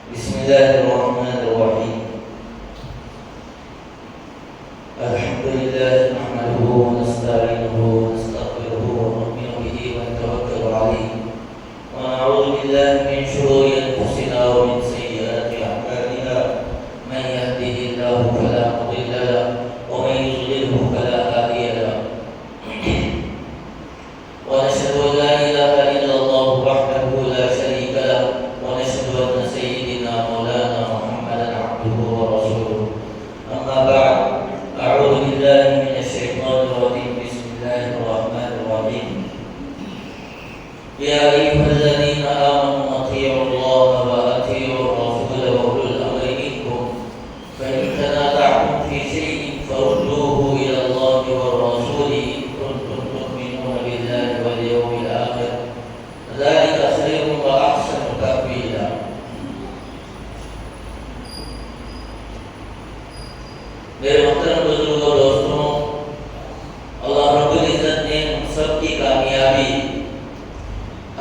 بسم الله الرحمن الرحيم. الحمد لله نحمده ونستعينه ونستغفره ونؤمن به ونتوكل عليه ونعوذ بالله من شرور أنفسنا ومن سيئات أعمالنا. من يهده الله فلا مضل له ومن يضلله فلا هادي له. ونشهد أن لا إله إلا الله وحده لا شريك له ونشهد أن سيدنا مولانا محمدا عبده ورسوله. أما بعد، أعوذ بالله من الشيطان الرجيم. بسم الله الرحمن الرحيم. يا أيها الذين آمنوا أطيعوا الله وأطيعوا الرسول وأولي الأمر منكم فإن تنازعتم في شيء فردوه إلى الله والرسول إن كنتم تؤمنون بالله واليوم الآخر ذلك خير وأحسن تأويلا. میرے محترم بزرگوں اور دوستوں، اللہ رب العزت نے ہم سب کی کامیابی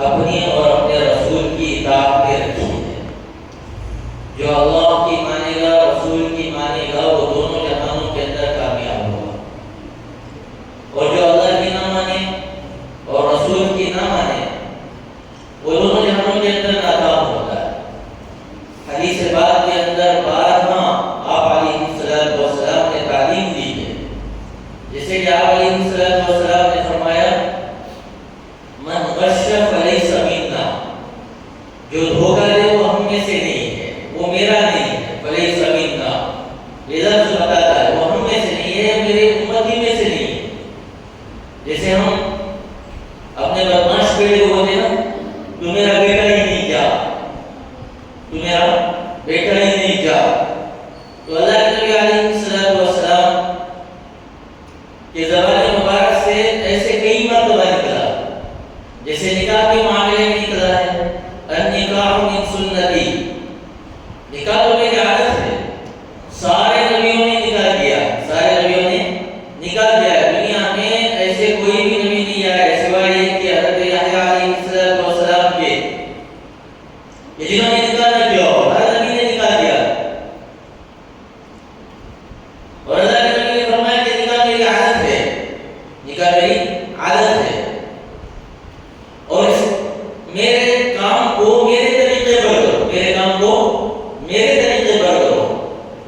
اپنی اور اپنے رسول کی اطاعت پہ رکھی ہے. جو اللہ کی مانے گا، رسول کی مانے گا، وہ دونوں جہانوں کے اندر کامیاب ہوگا. اور جو اللہ کی نہ مانے اور رسول کی نہ مانے، وہ دونوں جہانوں کے اندر ناکام ہوتا ہے. حدیث پاک کے اندر بارہا آپ علیہ السلام نے تعلیم دی ہے. جیسے کہ آپ علیہ السلام نے فرمایا، من غش فلیس منا، جو دھوکہ دے وہ ہم میں سے نہیں ہے، وہ میرا نہیں ہے. فلیس منا لفظ بتاتا ہے وہ ہم میں سے نہیں ہے، میری امتی میں سے نہیں ہے. جیسے ہم اپنے بدماش بیٹے کو بولتے نا، تو میرا بیٹا ہی نہیں جا، تو میرا بیٹا ہی نہیں جا. تو اللہ کے نبی علیہ السلام کے زبان مبارک سے ایسے کئی مرتبہ نکلا. جیسے نکاح کے معاملے میں نکلا ہے، النکاح من سنتی، نکاح تو میری عادت ہے. سارے نبیوں نے نکاح کیا، سارے نبیوں نے نکاح کیا ہے. دنیا میں ایسے کوئی بھی نبی نہیں آیا سوائے یہ کہ حضرت یحییٰ علیہ السلام کے، کہ جنہوں نے نکاح نہ کیا ہو. ہر نبی نے نکاح کیا. اور اللہ کے نبی نے فرمایا کہ نکاح میری عادت ہے، نکاح میری عادت ہے. اور میرے کام کو میرے طریقے پر کرو، میرے کام کو میرے طریقے پر کرو.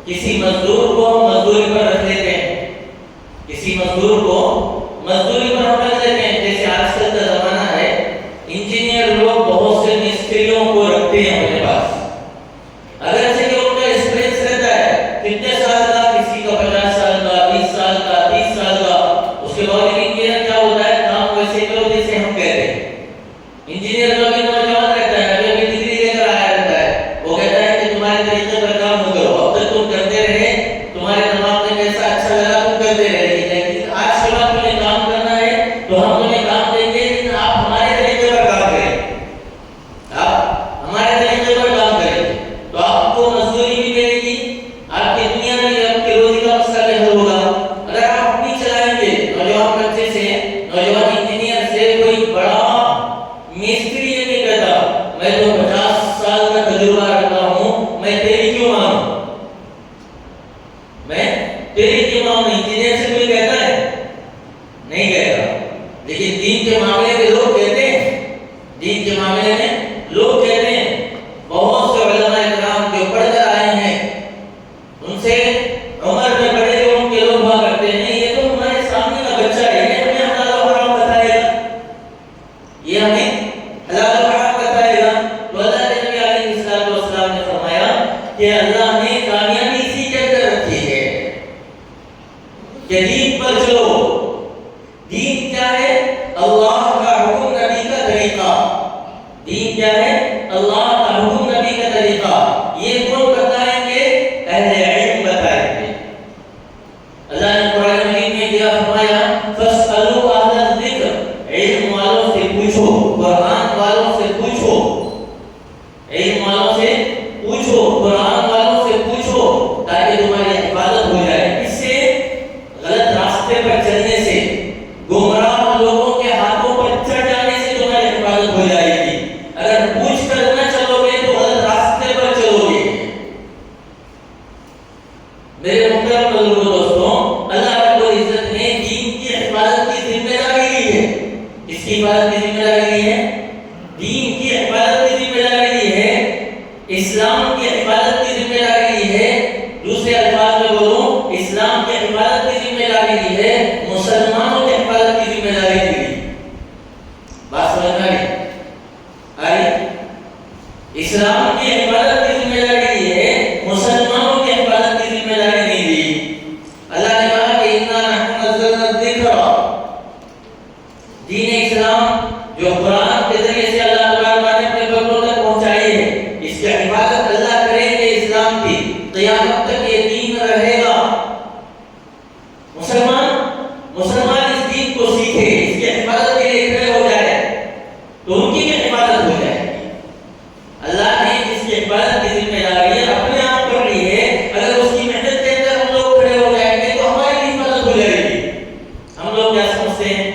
کسی مزدور کو ہم مزدوری پر رکھ لیتے ہیں، کسی مزدور کو مزدوری پر ہم رکھ لیتے ہیں. جیسے آج کل کا زمانہ ہے، انجینئر لوگ بہت سے مستریوں کو رکھتے ہیں اپنے پاس. اگرچہ کہ ان کا ایکسپیرینس رہتا ہے کتنے سال کا، کسی کا 50 سال کا، 20 سال کا، 30 سال کا. اس کے بعد انجینئر کیا ہوتا ہے، کام ویسے کرو جیسے ہم کہتے ہیں. انجینئر کا بھی نوجوان رہتا ہے، ابھی ڈگری لے کر آیا رہتا ہے. وہ کہتا ہے کہ تمہارے طریقے پر کام نہ کرو، اب تک تم کرتے رہے، تمہارے دماغ میں کیسا اچھا لگا تم کرتے رہے. لیکن آج کے بعد تمہیں کام کرنا ہے تو ہم تمہیں کام دیں گے، لیکن آپ ہمارے طریقے پر کام کریں. آپ ہمارے طریقے پر کام کریں تو آپ کو مزدوری بھی ملے گی، آپ کی دنیا میں آپ کے روزی کا مسئلہ بھی حل ہوگا. اگر آپ اپنی چلائیں گے، نوجوان بچے سے، نوجوان انجینئر سے کوئی بڑا مستری یہ نہیں کہتا میں تو 50 سال کا تجربہ رکھتا ہوں، میں تیری کیوں مانوں، میں تیری کیوں مانوں. انجینئر سے کوئی کہتا ہے؟ نہیں کہتا. لیکن دین کے معاملے میں لوگ کہتے ہیں، دین کے معاملے میں لوگ کہتے ہیں. بہت سے علماء کرام جو پڑھ کر آئے ہیں، ان سے عمر میں بڑے جو ان کے لوگ ہوا کرتے ہیں، یہ تو ہمارے سامنے کا بچہ ہے، یہ ہمیں حلال و حرام بتائے گا، یہ ہمیں حلال و حرام بتائے گا. تو اللہ کے نبی علیہ السلام نے فرمایا کہ اللہ نے کامیابی اسی کے اندر رکھی ہے کہ دین پر چلو. دین کیا ہے؟ اللہ کا حکم، نبی کا طریقہ. دین کیا ہے؟ اللہ کا حکم، نبی کا طریقہ. یہ کون بتائیں گے؟ اہل علم بتائیں گے. اللہ نے قرآن مجید میں کیا فرمایا، فاسألوا اہل الذکر، علم والوں سے پوچھو، قرآن والوں سے پوچھو، علم والوں سے پوچھو، قرآن والوں سے پوچھو، تاکہ تمہاری حفاظت ہو جائے. اس سے غلط راستے پر چلنے سے، گمراہ لوگوں کے ہاتھوں پر چڑھ جانے سے تمہاری حفاظت ہو جائے گی. اگر پوچھ کر نہ چلو گے تو غلط راستے پر چلو گے. اسلام کی حفاظت کی ذمہ داری لی ہے. دوسرے الفاظ میں بولوں، اسلام کی حفاظت کی ذمہ داری لی ہے، مسلمانوں کی حفاظت کی ذمہ داری لی ہے. بات سمجھ میں آئی؟ اسلام کی حفاظت کی ذمہ داری لی ہے، مسلمانوں کی حفاظت کی ذمہ داری نہیں لی. اللہ نے کہا کہ اِنَّا نَحْنُ نَزَّلْنَا الذِّكْرَ، دین اسلام جو قرآن کے ذریعے سے اللہ تعالیٰ نے اپنے بندوں تک پہنچائی ہے، اس کی حفاظت اللہ کریں گے. اسلام کی قیامت تک یہ دین رہے گا. مسلمان اس دین کو سیکھے، اس کی حفاظت کے لیے کھڑے ہو جائے تو ان کی بھی حفاظت ہو جائے گی. اللہ نے جس کی حفاظت کی ذمہ داری اپنے آپ پر لی ہے، اگر اس کی محنت کے اندر ہم لوگ کھڑے ہو جائیں گے تو ہماری بھی حفاظت ہو جائے گی. ہم لوگ کیا سمجھتے ہیں؟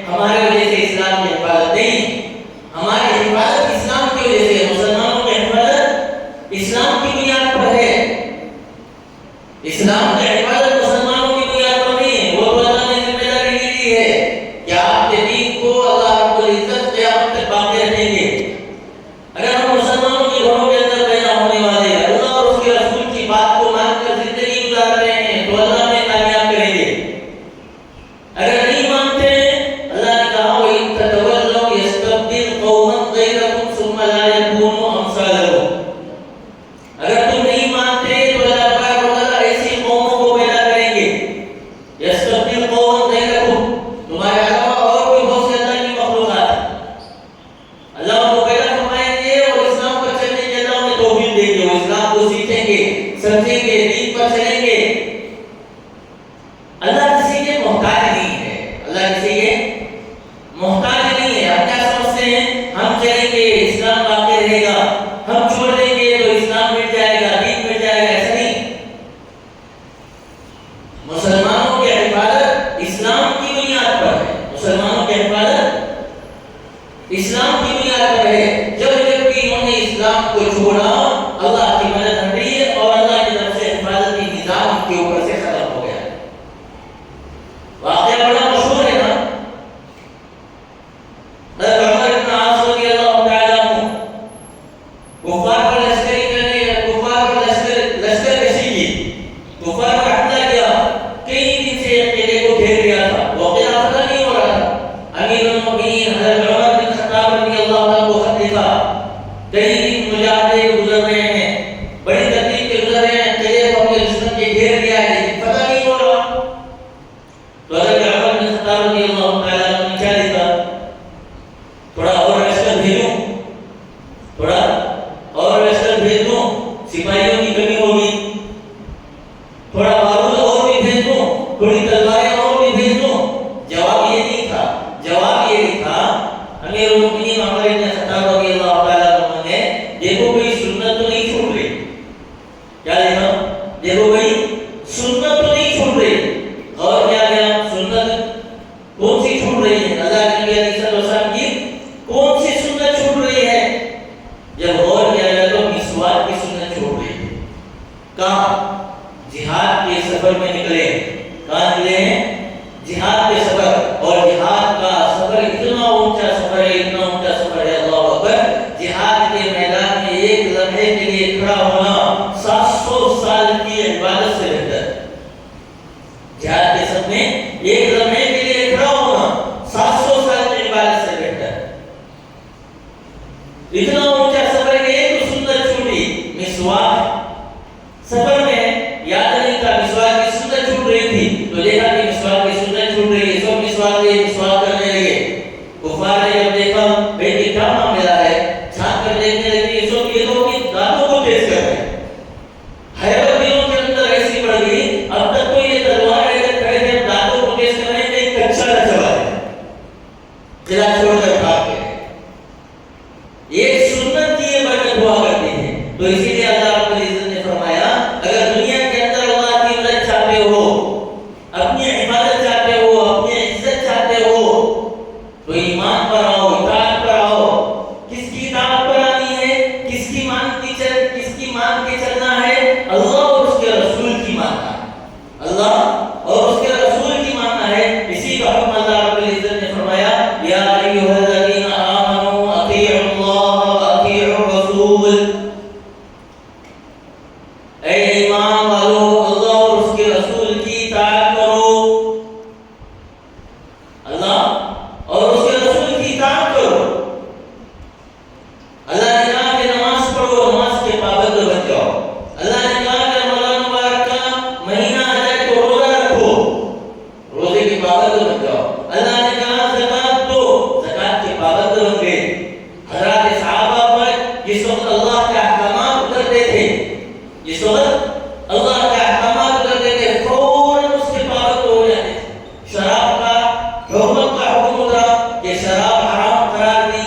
ہمارے وجہ سے اسلام کی حفاظت نہیں، ہماری حفاظت اسلام کی وجہ سے، مسلمانوں کی حفاظت اسلام کی بنیاد پر ہے. اسلام کی حفاظت مسلمانوں کی بنیاد پر نہیں ہے. وہ تو اللہ نے ذمہ داری لی ہے کہ آپ کے دین کو اللہ رب العزت قیامت تک باقی رکھیں گے. اگر ہم مسلمانوں کے گھروں کے اندر پیدا ہونے والے اللہ اور اس کے رسول کی بات کو مان کر زندگی گزار رہے ہیں تو اللہ ہمیں کامیاب کریں گے. اگر نہیں مانتے ہیں، اللہ نے کہا وَإِن تَتَوَلَّوْا يَسْتَبْدِلْ قَوْمًا غَيْرَكُمْ ثُمَّ لَا يَكُونُوا أَمْثَالَكُمْ. اگر تم نہیں مانتے تو اللہ تبارک و تعالیٰ ایسی قوموں کو پیدا کریں گے. يَسْتَبْدِلْ قَوْمًا غَيْرَكُمْ، تمہارے علاوہ اور بھی بہت سے اللہ کی مخلوقات ہیں، اللہ ان کو پیدا فرمائیں گے اور اسلام پر چلنے کی اللہ انہیں توفیق دیں گے. وہ اسلام کو سیکھیں گے، سمجھیں گے، دین پر چلیں گے. اللہ کسی کے محتاج نہیں ہے. اللہ کسی کے محتاج نہیں ہے. ہم کیا سمجھتے ہیں؟ ہم چلیں گے اسلام باقی رہے گا، ہم چھوڑ دیں گے تو اسلام مٹ جائے گا، دین مٹ جائے گا. ایسا نہیں. مسلمانوں کی حفاظت اسلام کی بنیاد پر ہے. مسلمانوں کی حفاظت اسلام کی بنیاد پر ہے. جب بھی انہوں نے اسلام کو چھوڑا، اللہ کی مدد ہٹی ہے اور اللہ کی طرف سے حفاظتی نظام ان کے اوپر سے ختم ہو گیا. واقعہ بڑا مشہور ہے نا. حضرت عمر بن عاص رضی اللہ تعالیٰ عنہ کفار پر لشکر کشی کی، کفار پر حملہ کیا. کئی دن سے ایک قلعے کو گھیر لیا تھا، وہ قلعہ فتح نہیں ہو رہا تھا. امیر المؤمنین حضرت عمر بن خطاب رضی اللہ عنہ کو خط لکھا. کئی دن مجاہدے گزر رہے ہیں، بڑی تکلیف کے گزر رہے ہیں، قلعے کو اپنے دشمن کے گھیر لیا ہے لیکن فتح نہیں ہو رہا. تو حضرت عمر بن خطاب رضی اللہ تعالیٰ عنہ نے کیا لکھا؟ تھوڑا اور لشکر بھیجوں، تھوڑا اور لشکر بھیج دوں، سپاہیوں کی کمی ہوگی. تھوڑا بارود اور بھی بھیج دوں، تھوڑی تلواریں اور بھی بھیج دوں. جواب یہ نہیں تھا. جواب یہ لکھا امیر المؤمنین عمر بن خطاب رضی اللہ تعالیٰ عنہ نے، دیکھو کوئی سنت تو نہیں چھوٹ رہی. کیا لکھا؟ دیکھو کوئی سنت تو نہیں چھوٹ رہی. غور کیا گیا؟ سنت کون سی چھوٹ رہی ہے؟ اللہ کے نبی علیہ السلام کی کون سی سنت چھوٹ رہی ہے؟ جب غور کیا گیا تو مسواک کی سنت چھوٹ رہی ہے. کہاں؟ جہاد کے سفر میں نکلے. کہاں نکلے ہیں؟ جہاد کے سفر. اور جہاد کا سفر اتنا اونچا سفر ہے، اتنا اونچا سفر ہے، اللہ اکبر. جہاد کے میدان میں ایک لمحے کے لیے کھڑا ہونا 700 سال کی عبادت سے بہتر. جہاد کے سفر میں ایک لمحے کے لیے کھڑا ہونا 700 سال کی عبادت سے بہتر. اتنا اونچا سفر ہے کہ ایک سنت چھوٹی. مسواک سفر میں یاد نہیں تھا، مسواک کی سنت چھوٹ رہی تھی تو دیکھا کہ مسواک کی سنت چھوٹ رہی ہے. سب مسواک کرنے لگے. کفار نے جب دیکھا بیٹی کیا معاملہ ہے، چھان کر دیکھنے لگے. سب یہ تو اپنی دانتوں کو تیز کر رہے ہیں. حیرت دلوں کے اندر ایسی پڑ گئی، اب تک تو یہ تلوار لے کر کھڑے تھے، دانتوں کو تیز کر رہے ہیں، کہیں کچا نہ چبا ہے. قلعہ چھوڑ کر بھاگ گئے. ایک سنت کی یہ برکت ہوا کرتی ہے. تو اسی لیے اللہ رب العزت نے فرمایا اگر دنیا کے اندر اللہ کی مدد چاہتے ہو، اپنی حفاظت چاہتے ہو، اپنی عزت چاہتے ہو تو ایمان پر آؤ، اطاعت پر آؤ. کس کی اطاعت پر آنی ہے؟ کس کی مان کے چلنا ہے؟ اللہ اور اس کے رسول کی ماننا ہے. اللہ اور اس کے رسول کی ماننا ہے. اسی کا حکم اللہ رب العزت نے فرمایا یا ایھا الذین آمنوا اطیعوا اللہ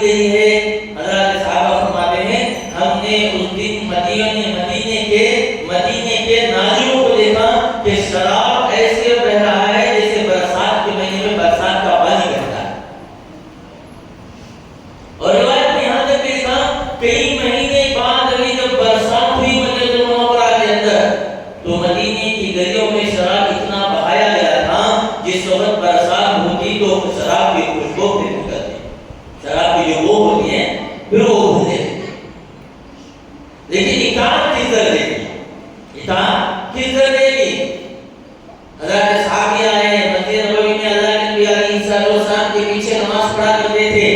دی گئی ہے. حضرات صحابہ فرماتے ہیں ہم نے اس دن مدینے کے نالیوں کو دیکھا کہ شراب ایسے بہ رہا ہے جیسے برسات کے مہینے میں برسات کا پانی بہتا ہے. اور روایت میں یہاں تک دیکھا کئی مہینے بعد ابھی جب برسات ہوئی مدینہ المنورہ کے اندر تو مدینے کی گلیوں میں شراب اتنا بہایا گیا تھا جس وقت برسات ہوتی تو شراب کی خوشبو پھر نکلتی. شراب کی جو بو ہوتی ہے پھر وہ بھولے. لیکن اطاعت کس درجے کی؟ اطاعت کس درجے کی؟ حضرت صحابہ آئے مسجد نبوی میں اللہ کے نبی علیہ السلام کے پیچھے نماز پڑھا کرتے تھے.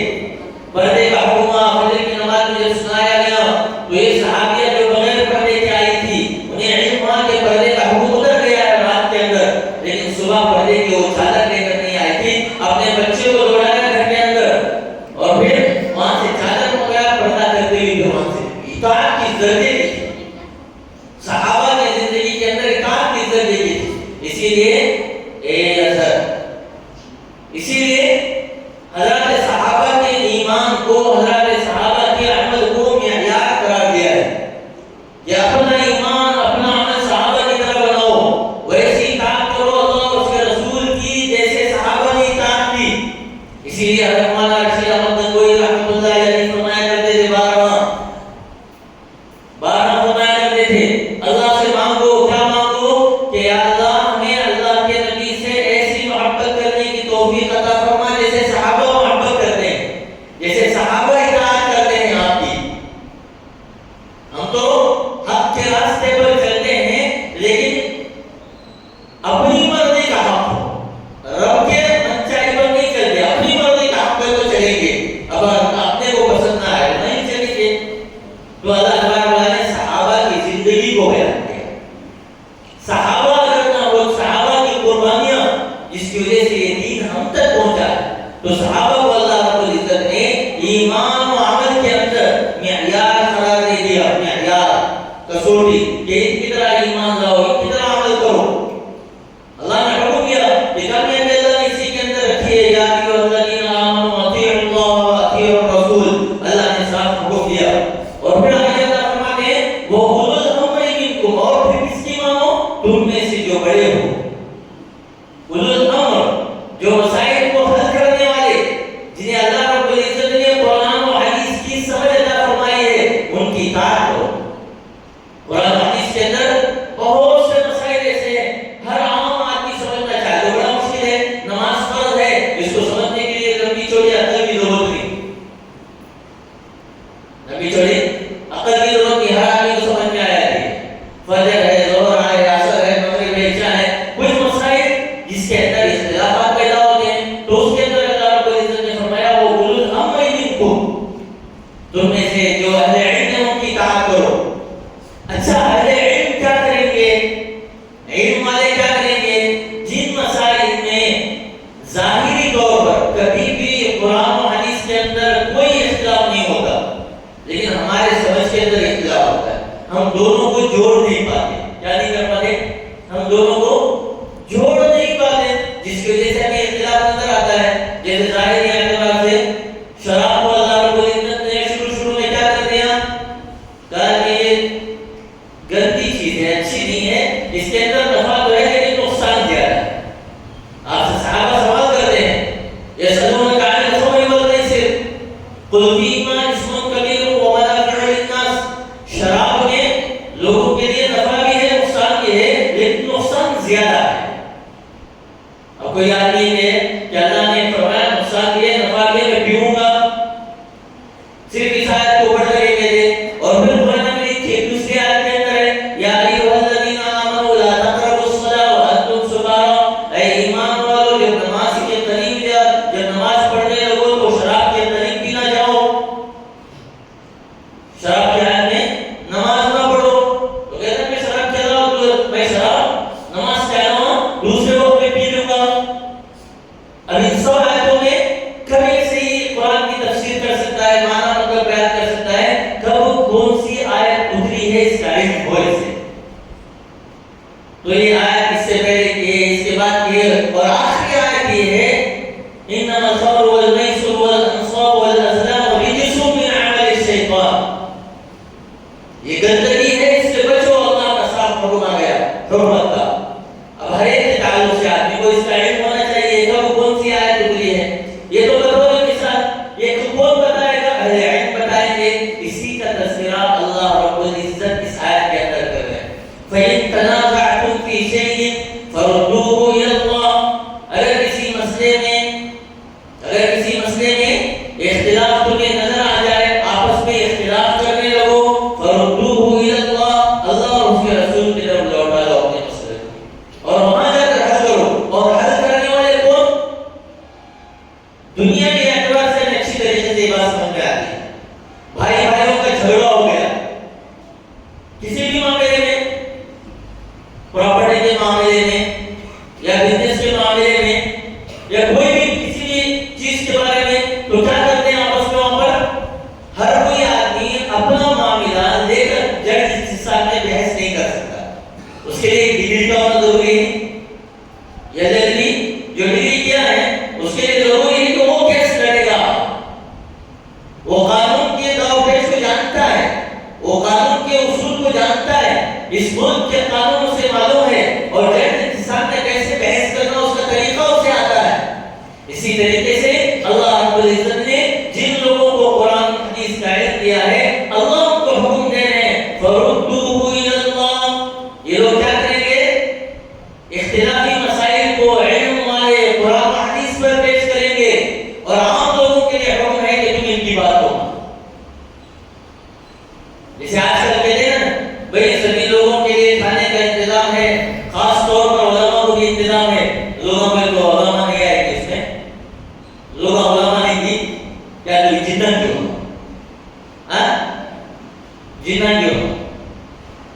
پردے کا حکم فجر کی نماز میں جب سنایا گیا تو یہ صحابیہ جو بغیر پردے کے آئی تھی انہیں علم ہوا کہ پردے کا حکم اتر گیا ہے رات کے اندر. لیکن صبح پردے کی وہ چادر لے کر نہیں آئی تھی. اپنے بچے کو دوڑایا گھر کے اندر اور پھر وہاں سے چادر منگایا پردہ کرتے ہوئے وہاں سے. اطاعت کس درجے کی تھی؟ صحابہ کی زندگی کے اندر اطاعت کس درجے کی تھی؟ اسی لیے حضرت صحابہ کے ایمان کو حضرت صحابہ کے عمل کو معیار قرار دیا ہے کہ اپنا ایمان اپنا عمل صحابہ کی طرح بناؤ. ویسی اطاعت کرو اللہ اور اس کے رسول کی جیسے صحابہ نے اطاعت کی. اسی لیے حضرت مولانا رشید احمد گنگوہی رحمۃ اللہ علیہ فرمایا کرتے تھے بارہ فرمایا کرتے تھے اللہ سے مانگو. کیا مانگو؟ کہ یا اللہ ہمیں اللہ کے نبی سے ایسی محبت کرنے کی توفیق عطا فرما جیسے صحابہ محبت کرتے ہیں, جیسے صحابہ اطاعت کرتے ہیں آپ کی. ہم تو حق کے راستے پر چلتے ہیں لیکن اپنی مرضی کا حق ہو, رب کے منچائی پر نہیں چلتے. اپنی مرضی کا حق پر تو چلیں گے, اب اپنے کو پسند نہ آئے نہیں چلیں گے. تو اللہ نے صحابہ کی زندگی کو بیان کیا. صحابہ اگر نہ ہو, صحابہ کی قربانیاں جس کی وجہ سے یہ دین ہم تک پہنچا ہے, تو صحابہ کو اللہ رب العزت نے ایمان و عمل کے اندر معیار قرار دے دیا. معیار, کسوٹی کہ ان کی طرح ایمان لاؤ, ان کی طرح عمل کرو. اللہ نے حکم دیا کہ کلمہ اللہ نے اسی کے اندر رکھی ہے, یا ایھا الذین آمنوا اطیعوا اللہ و اطیعوا الرسول. اللہ نے صاف حکم دیا. اور پھر آگے اللہ فرماتے ہیں وہ اولو الامر منکم, اور پھر کس کی مانو؟ تم میں سے جو بڑے ہو. اولو الامر جو مسائل کو حل کرنے والے, جنہیں اللہ رب العزت نے قرآن و حدیث کی سمجھ عطا فرمائی ہے, ان کی اطاعت کرو. قرآن و حدیث کے اندر بہت سے مسائل ایسے ہیں ہر عام آدمی سمجھنا چاہے. بڑا مشکل ہے, نماز فرض ہے, اس کو سمجھنے کے لیے لمبی چوڑی عقل کی ضرورت نہیں. لمبی چوڑی عقل کی ضرورت نہیں, ہر آدمی کو سمجھ میں آ جاتی ہے. فجر ہے, ظہر ہے, عصر ہے, مغرب ہے, عشاء ہے. کچھ مسائل جس کے اندر اختلافات پیدا ہوتے ہیں تو اس کے اندر اللہ رب العزت نے فرمایا وہ اولو الامر منکم, تم میں سے جو اہل علم ہیں ان کی اطاعت کرو. اچھا, اہل علم کیا کریں گے؟ علم والے کیا کریں گے؟ جن مسائل میں ظاہری طور پر کبھی بھی قرآن و حدیث کے اندر کوئی اختلاف نہیں ہوتا, لیکن ہمارے سمجھ کے اندر اختلاف ہوتا ہے, ہم دونوں کو جوڑ نہیں پاتے. کیا نہیں کر پاتے؟ ہم دونوں کو جوڑ نہیں پاتے, جس کی وجہ سے ہمیں اختلاف نظر آتا ہے. جیسے ظاہری اعتبار سے شراب کو اللہ رب العزت نے شروع میں کیا کر دیا؟ کہا کہ یہ گندی چیز ہے, اچھی نہیں ہے, اس کے اندر نفع تو ہے لیکن نقصان زیادہ ہے. آپ سے صحابہ سوال کرتے ہیں یسألونک عن الخمر والمیسر قل فیہما اسم کبیر ومنافع للناس. شراب میں لوگوں کے لیے نفع بھی ہے, نقصان بھی ہے, لیکن نقصان زیادہ ہے. اب کوئی آدمی ہے کہ اللہ نے فرمایا نقصان بھی ہے, نفع بھی ہے, میں پیوں گا, صرف اس آیت کو پڑھ کر یہ کہہ دے. اور پھر قرآن میں دوسری آیت کے اندر ہے یا ایھا الذین آمنوا لا تقربوا الصلاۃ وانتم سکارى, اے ایمان والو جب نماز کے قریب جب نماز پڑھنے لگو تو شراب کے قریب بھی نہ جاؤ. شراب کے حال میں نماز نہ پڑھو. تو کہتے ہیں میں شراب کہہ رہا ہوں, میں شراب نماز کہہ رہا ہوں, دوسرے وقت میں پی لوں گا. اب ان سب آیتوں میں کبھی سے ہی قرآن کی تفسیر کر سکتا ہے, معنی مطلب بیان کر سکتا ہے, کب کون سی آیت اتری ہے اس کا علم ہو اسے. تو یہ آیت اس سے پہلے کی ہے, اس کے بعد کی ہے, اور آخری آیت یہ ہے انما الخمر والمیسر والانصاب والازلام وہ قانون کے اصول کو جانتا ہے، اس ملک کے قانون اسے معلوم ہے، اور جج صاحب نے کیسے بحث کرنا اس کا طریقہ اسے آتا ہے۔ اسی طریقے سے اللہ رب العزت نے جن لوگوں کو قرآن حدیث کا علم دیا ہے، اللہ ان کو حکم دے رہے ہیں فَرُدُّوهُ إِلَى اللَّهِ، یہ لوگ کیا کریں گے؟ اختلافی مسائل کو علم والے قرآن حدیث پر پیش کریں گے، اور عام لوگوں کے لیے حکم ہے کہ تم ان کی بات کو، جیسے آج کل کہتے ہیں نا بھئی سبھی لوگوں کے لیے کھانے کا انتظام ہے، خاص طور پر علماء کو بھی انتظام ہے۔ لوگوں میں تو علماء نہیں آئے گی، اس میں لوگ علماء نہیں کی کیا کوئی جنن کیوں جنن کیوں،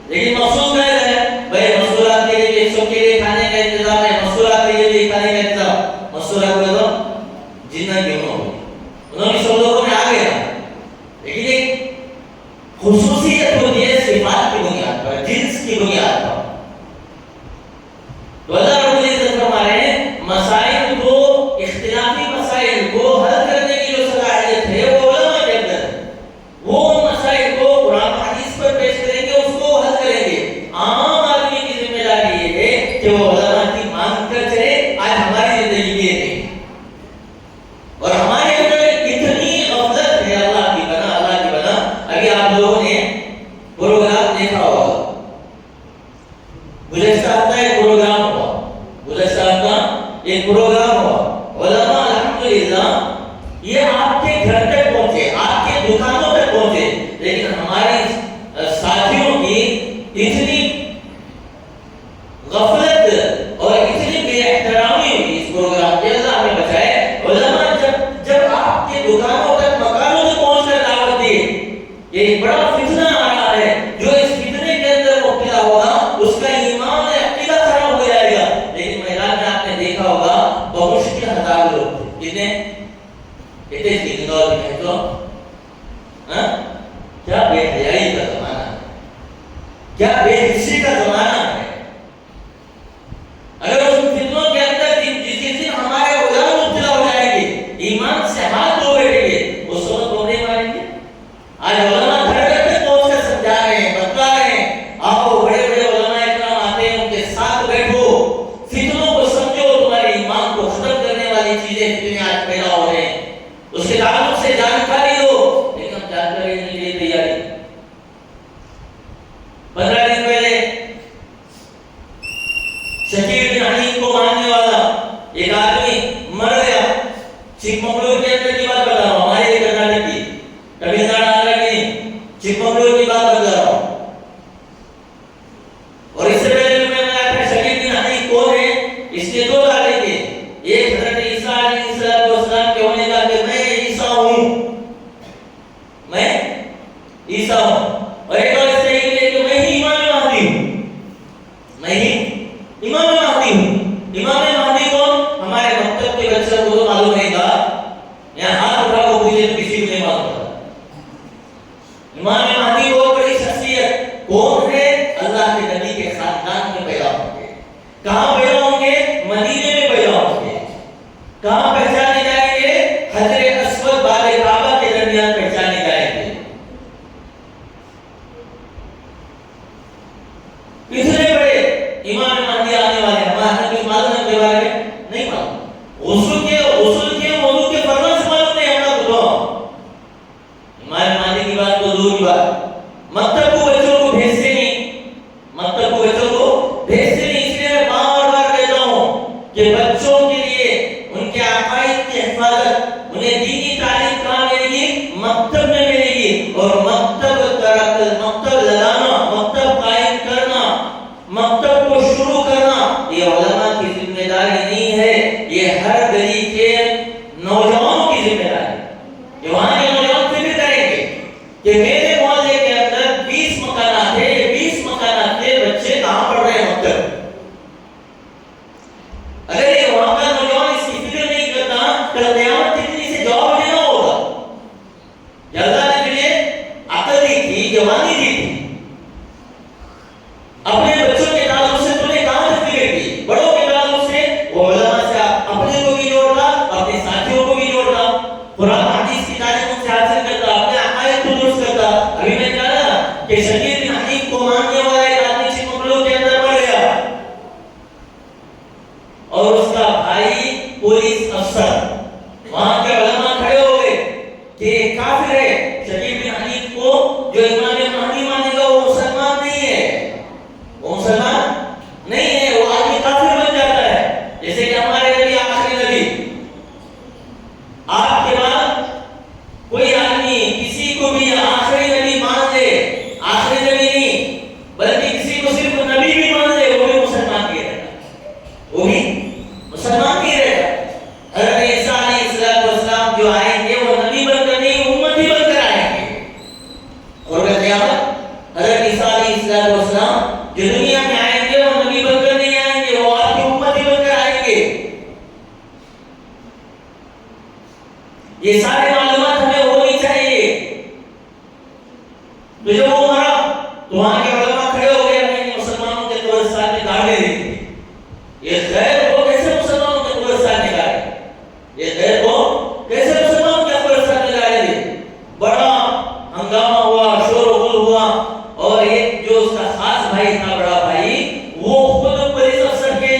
لیکن مقصود کیا ہے بھائی مستورات کے لیے سب کے لیے کھانے کا انتظام ہے، مستورات کے لیے کھانے کا انتظام، مستورات کو تو جنن کیوں ہو، انہوں نے سب لوگوں میں آ گیا، لیکن ایک خصوصیت ہوتی ہے صفات کی بنیاد پر، جنس کی بنیاد پر۔ تو اللہ رب العزت فرما رہے ہیں مسائل کو، اختلافی مسائل کو حل کرنے کی جو صلاحیت ہے وہ علماء کے اندر ہے، وہ ان مسائل کو قرآن حدیث پر پیش کریں گے، اس کو حل کریں گے۔ عام آدمی کی ذمہ داری یہ ہے کہ وہ علماء کی مان کر چلے۔ آج ہماری زندگی یہ ہے اور ہمارے اندر اتنی غفلت ہے اللہ کی بنا، اللہ کی بنا۔ ابھی آپ لوگوں نے پروگرام دیکھا ہوگا، گزشتہ ہفتہ ایک پروگرام ہوا، گزشتہ ہفتہ ایک پروگرام ہوا، علماء الحمدللہ یہ آپ کے گھر تک پہنچے، آپ کے دکانوں تک پہنچے، لیکن ہمارے ساتھیوں کی اتنی غفلت اور اتنی بے احترامی ہوئی اس پروگرام کے، اللہ ہمیں بچائے۔ علماء جب آپ کے دکانوں تک، مکانوں تک پہنچ کر دعوت دی، یہ ایک بڑا فتنہ آ رہا ہے، جو اس فتنے کے اندر مبتلا ہوگا اس کا ایمان عقیدہ خراب ہو جائے گا۔ لیکن میدان میں آپ نے دیکھا ہوگا بمشکل 1000 لوگ تھے، کتنے کتنے تین دور میں تو کیا بے حیائی کا زمانہ ہے، کیا بے حسی کا زمانہ ہے۔ اگر اس فتنوں کے اندر جس دن ہمارے علماء مبتلا ہو جائیں گے، ایمان سے ہاتھ دھو بیٹھیں گے، اس وقت وہ نہیں ماریں گے۔ آج علماء گھر گھر تک پہنچ کر سمجھا رہے ہیں، بتلا رہے ہیں، آؤ بڑے بڑے علماء اکرام آتے ہیں، ان کے ساتھ بیٹھو، فتنوں کو سمجھو، تمہارے ایمان کو ختم کرنے والی چیزیں فتنے آج پیدا ہو رہے ہیں، اس کے تعلق سے جانکاری دو، لیکن ہم جانکاری نہیں لے تیاری۔ 15 دن پہلے شکیل بن حنیف کو ماننے والا ایک آدمی مر گیا، چکمگلور کے اندر کی بات بتا رہا ہوں، ہمارے یہ کرناٹک کی، تمل ناڈو آندھرا کی نہیں، چکمگلور کی بات بتا رہا ہوں۔ اور اس سے پہلے جو میں نے بتایا تھا شکیل بن حنیف کون ہے، اس کے دو دعوے تھے، ایک حضرت عیسیٰ علیہ السلام کے ہونے کا کہ میں عیسیٰ ہوں، میں عیسیٰ ہوں، اور ایک اور اس سے یہ کہ میں ہی امام مہدی ہوں، میں ہی امام مہدی ہوں۔ امام مہدی کون؟ ہمارے مکتب کے بچوں کو تو معلوم نہیں تھا، یہاں ہاتھ اٹھا کو پوچھے تو کسی کو نہیں معلوم تھا۔ امام مہدی بہت بڑی شخصیت کون ہے؟ اللہ کے نبی کے خاندان میں پیدا ہوں گے۔ کہاں پیدا ہوں گے؟ مدینے میں پیدا ہوں گے۔ کہاں پہچانے جائیں گے؟ حجر اسود باب کعبہ کے درمیان پہچانے جائیں گے۔ اتنے بڑے امام مہدی آنے والے ہیں، ہمارا کچھ معلوم ہے ان کے بارے میں نہیں معلوم، غسل کے وضو کے فرض سے معلوم نہیں ہم لوگ کو۔ امام مہدی کی بات تو دور کی بات، مکتب کو بچوں کو بھیجتے نہیں، مکتب کو بچوں کو بھیجتے نہیں، اس لیے میں بار بار کہتا ہوں کہ بچوں کے لیے ان کے عقائد کی حفاظت، انہیں دینی تعلیم کہاں ملے گی؟ مکتب میں ملے گی، اور مکتب لگانا، مکتب قائم کرنا، مکتب کو شروع کرنا یہ علماء کی ذمہ داری نہیں ہے، یہ ہر گلی کے نوجوانوں کی ذمہ داری ہے کہ وہاں کے نوجوان فکر کریں گے کہ میرے محلے کے اندر 20 مکانات ہیں، یہ 20 مکانات کے بچے کہاں پڑھ رہے ہیں مکتب۔ اگر یہ وہاں کا نوجوان اس کی فکر نہیں کرتا تو قیامت کے دن اسے جواب دینا ہوگا۔ اللہ نے تجھے عقل دی تھی، جوانی دی تھی، اپنے بچوں کے تعلق سے تو نے کہاں تک فکر کی؟ بڑوں کے تعلق سے وہ علماء سے اپنے کو بھی جوڑتا، اپنے ساتھیوں کو بھی جوڑتا، قرآن حدیث کی تعلیم سے حاصل کرتا، اپنے عقائد کو درست کرتا۔ ابھی میں کہا نا بھی آخری نبی مان لے، آخری نبی نہیں بلکہ کسی کو صرف نبی بھی مان لے، وہ بھی مسلمان نہیں رہے گا، وہ بھی مسلمان نہیں رہے گا۔ حضرت عیسیٰ علیہ السلام جو آئیں گے وہ نبی بن کر نہیں، امتی بن کر آئیں گے۔ قرب قیامت حضرت عیسیٰ علیہ السلام جو دنیا میں آئیں گے وہ نبی بن کر نہیں آئیں گے، وہ آپ کی امتی بن کر آئیں گے۔ یہ سارے معلومات ہمیں ہونی چاہیے۔ تو جب وہ مرا تو وہاں کے علماء کھڑے ہو گئے، نہیں مسلمانوں کے قبرستان میں گاڑے دیں گے، یہ غیر کو کیسے مسلمانوں کے قبرستان میں گاڑے، یہ غیر کو کیسے مسلمانوں کے قبرستان میں گاڑے دیں۔ بڑا ہنگامہ ہوا، شور و غل ہوا، اور ایک جو اس کا خاص بھائی تھا، بڑا بھائی، وہ خود پولیس افسر کے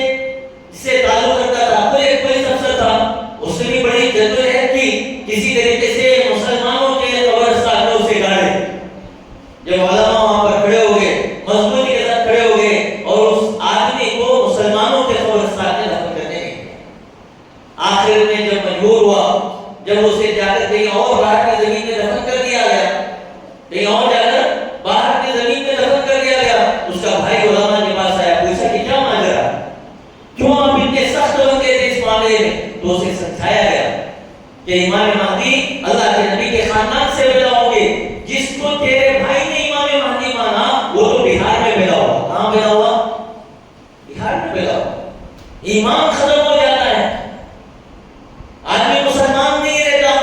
سے تعلق رکھتا تھا، خود ایک پولیس افسر تھا، اس نے بھی بڑی جدوجہد کی کسی طریقے سے مسلمانوں کے قبرستان میں اسے گاڑے۔ جب علماء وہاں پر کھڑے ہو گئے، مضبوطی کے ساتھ کھڑے ہو گئے، اور اس آدمی کو مسلمانوں کے قبرستان میں دفن کرنے لگے۔ آخر میں جب مجبور ہوا، جب اسے جا کر کہیں اور باہر کی زمین میں دفن کر دیا گیا، کہیں اور جا کر باہر کی زمین میں دفن کر دیا گیا، اس کا بھائی علماء کے پاس آیا، پوچھا کہ کیا ماجرا، کیوں آپ اتنے سخت بن گئے تھے اس معاملے میں؟ تو اسے سمجھایا گیا کہ امام مہدی اللہ کے نبی کے خاندان سے پیدا ہوں گے، جس کو تیرے بھائی نے امام مہدی مانا وہ تو بہار میں پیدا ہوا۔ کہاں پیدا ہوا؟ بہار میں پیدا ہوا۔ ایمان ختم ہو جاتا ہے، آدمی مسلمان نہیں رہتا۔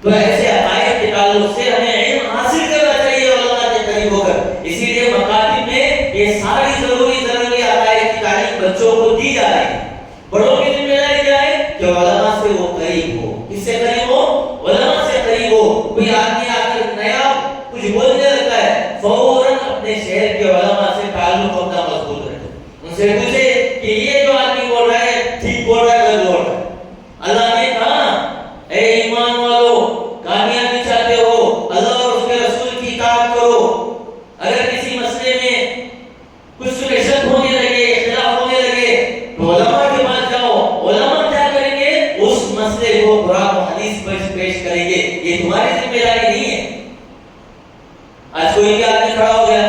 تو ایسے عقائد کے تعلق سے ہمیں علم حاصل کرنا چاہیے علماء کے قریب ہو کر۔ اسی لیے مکاتب میں یہ ساری ضروری عقائد کی تعلیم بچوں کو دی جا رہی ہے۔ بڑوں کی ذمہ داری کیا ہے کہ علماء سے وہ قریب ہو۔ کس سے قریب ہو؟ علماء سے قریب ہو۔ کوئی آدمی آ کر نیا کچھ بولنے لگتا ہے، فوراً اپنے شہر کے علماء سے تعلق اپنا مضبوط رکھے، ان سے پوچھے کہ یہ جو آدمی بول رہا ہے ٹھیک بول رہا ہے غلط بول رہا ہے۔ اللہ نے کہا اے ایمان والو، کامیابی چاہتے ہو اللہ اور اس کے رسول کی اطاعت کرو۔ اگر کسی مسئلے میں کچھ شک ہونے لگے، اختلاف ہونے لگے، تو علماء کے پاس جاؤ۔ علماء کیا کریں گے؟ اس مسئلے کو قرآن و حدیث پر پیش کریں گے۔ یہ تمہاری ذمہ داری نہیں ہے۔ آج کوئی بھی آدمی کھڑا ہو گیا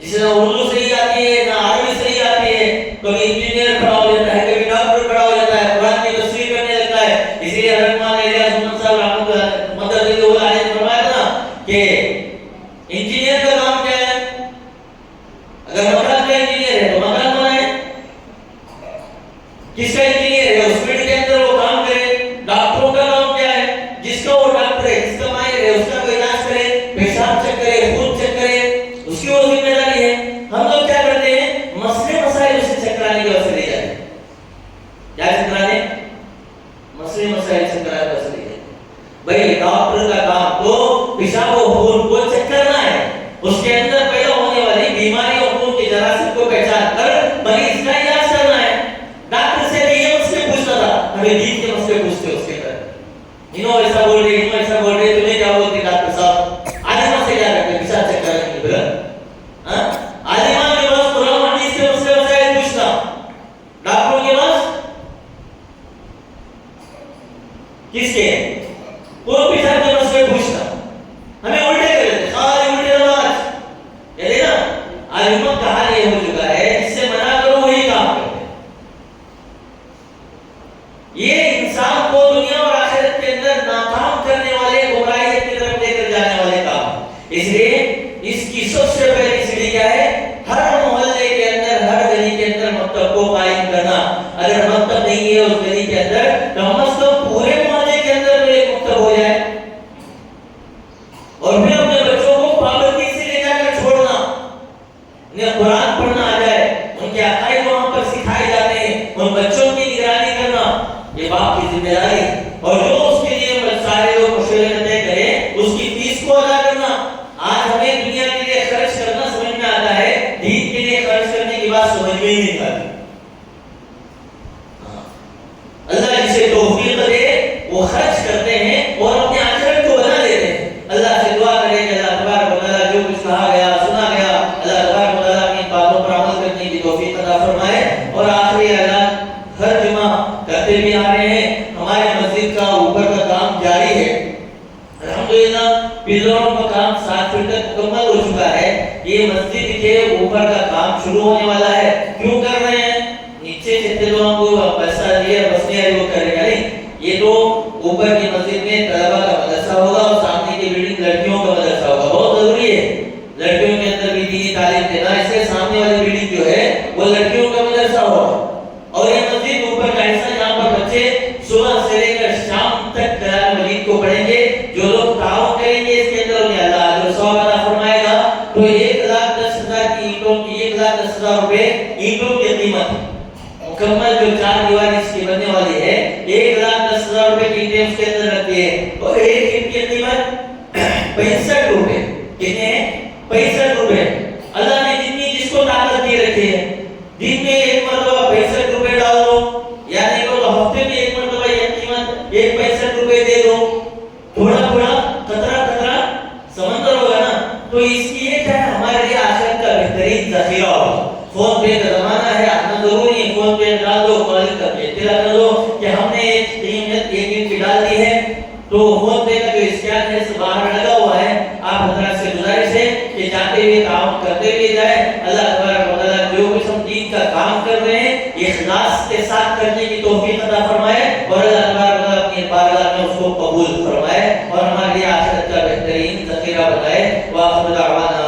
جسے نہ اردو صحیح آتی ہے نہ عربی صحیح آتی ہے، کبھی انجینئر کھڑا ہو جاتا ہے، کبھی ڈاکٹر کھڑا ہو جاتا ہے، قرآن کی تفسیر کرنے لگتا ہے۔ اسی لیے حضرت مولانا الیاس محمد صاحب رحمۃ اللہ مدد اللہ نے فرمایا تھا کہ انجینئر کا کام کیا ہے؟ اگر مکان کا انجینئر ہے تو مکان بنائے۔ کس کا انجینئر ہے؟ اس فیلڈ کے اندر وہ کام کرے۔ ڈاکٹروں کا کام کیا ہے؟ جس کا وہ ڈاکٹر ہے، جس کا ماہر ہے، اس کا کوئی علاج کرے، پیشاب چیک کرے، خون چیک کرے، اس کی وہ ذمہ داری ہے۔ ہم لوگ کیا کرتے ہیں؟ مسئلے مسائل اسے چیک کرانے کے واسطے لے جاتے ہیں۔ کیا چیک کرانے؟ مسئلے مسائل چیک کرانے کے واسطے لے جاتے ہیں۔ بھائی ڈاکٹر کا کام تو پیشاب و خون کو چیک کرنا ہے، اس کے اندر پیدا ہونے والی بیماری اور خون کے جراثیم کو پہچان کر مریض کا علاج کرنا ہے۔ ڈاکٹر سے بھی یہ مسئلے پوچھتا تھا، ہمیں دین کے مسئلے پوچھتے اس کے اندر، انہوں ایسا بول رہے، انہوں ایسا بول رہے، تمہیں کیا بولتے ڈاکٹر صاحب؟ عالمہ سے کیا کرتے؟ پیشاب چیک کرنے کے لیے عالمہ کے پاس قرآن حدیث کے مسئلے مسائل پوچھنا، ڈاکٹروں کے پاس کس کے کوئی پیشاب کے مسئلے پوچھنا۔ ہمیں الٹے کر دیتے، خالی الٹے رواج۔ یہ دیکھنا عالمہ کا حال یہ ہو چکا ہے، جس سے منع کرو وہی کام کرتے۔ یہ انسان کو دنیا اور آخرت کے اندر ناکام کرنے والے، گمراہی کی طرف لے کر جانے والے کام۔ اس لیے اس کی سب سے پہلی سیڑھی کیا ہے؟ ہر محلے کے اندر، ہر گلی کے اندر مکتب کو قائم کرنا۔ اگر مکتب نہیں ہے اس گلی کے اندر، کم از کم پورے محلے کے اندر ایک مکتب ہو جائے، اور پھر اپنے بچوں کو پابندی سے لے جا کر چھوڑنا، انہیں قرآن پڑھنا آ جائے، ان کے عقائد وہاں پر سکھائے جاتے ہیں، ان بچوں کی نگرانی کرنا، یہ باپ کی ذمہ داری ہے۔ اور جو اس کے لیے سارے لوگ مشورے طے کریں، اس کی فیس کو ادا کرنا۔ آج ہمیں دنیا کے لیے خرچ کرنا سمجھ میں آتا ہے، دین کے لیے خرچ کرنے کی بات سمجھ میں ہی نہیں آتی۔ اللہ جسے توفیق دے وہ خرچ کرتے ہیں اور اپنے آخرت کو بنا لیتے ہیں۔ اللہ سے دعا کریں کہ اللہ تبارک و تعالیٰ جو کچھ کہا گیا، سنا گیا، اللہ تبارک و تعالیٰ اپنی باتوں پر عمل کرنے کی توفیق عطا فرمائے۔ اور آخری اعلان، ہر جمعہ کرتے بھی آ رہے ہیں، ہمارے پلروں کا کام 7 فٹ تک مکمل ہو چکا ہے. یہ مسجد کے اوپر کا کام شروع ہونے والا ہے. کیوں کر رہے ہیں؟ نیچے جتنے لوگوں کو پیسہ دیا بسنے والے وہ کریں گے نہیں. یہ تو اوپر کی مسجد میں طلبہ کا مدرسہ ہوگا اور سامنے کی بلڈنگ لڑکیوں کا مدرسہ ہوگا. بہت ضروری ہے لڑکیوں کے اندر بھی دینی تعلیم دینا. اس لیے سامنے والی بلڈنگ جو ہے وہ لڑکیوں کا مدرسہ ہوگا. اور یہ مسجد اوپر کا حصہ جہاں پر بچے صبح سے لے کر شام تک قرآن مجید کو پڑھیں گے. جو لوگ تعاون کریں گے اس کے اندر انہیں اللہ اجر و ثواب عطا فرمائے گا. تو 1,10,000 کی اینٹوں کی 1,10,000 روپے اینٹوں کی قیمت مکمل جو 4 دیواری اس کی بننے والی ہے 1,10,000 روپے کی اینٹیں اس کے اندر رکھتی ہے. اور ایک اینٹ کی قیمت 65 روپے. کتنے ہیں؟ 65 روپے. اللہ نے جتنی جس کو طاقت دی رکھی ہے دن میں ایک مرتبہ 65 روپے ڈال دو, یعنی کہ ہفتے میں ایک مرتبہ یہ قیمت 65 روپے دے دو. تھوڑا تھوڑا قطرہ قطرہ سمندر ہوگا نا. تو اس کی یہ کیا ہے ہمارے لیے آخرت کا بہترین ذخیرہ ہوگا. فون پے کا زمانہ ہے, آنا ضروری ہے. فون پے ڈال دو, کالنگ کر کے اطلاع کر دو کہ ہم نے ایک قیمت ایک دن کی ڈال دی ہے. تو فون پے کا جو اسکین ہے اس باہر لگا ہوا ہے. آپ حضرات سے گزارش ہے کہ جاتے ہوئے تعاون کرتے ہوئے جائیں. اللہ تبارک و تعالیٰ جو کچھ ہم دین کا کام کر رہے ہیں اخلاص کے ساتھ کرنے کی توفیق عطا فرمائے اور اللہ تبارک و تعالیٰ اپنی بارگاہ میں اس کو قبول فرمائے اور ہمارے لیے آخرت کا بہترین ذخیرہ بنائے. وآخر دعوانا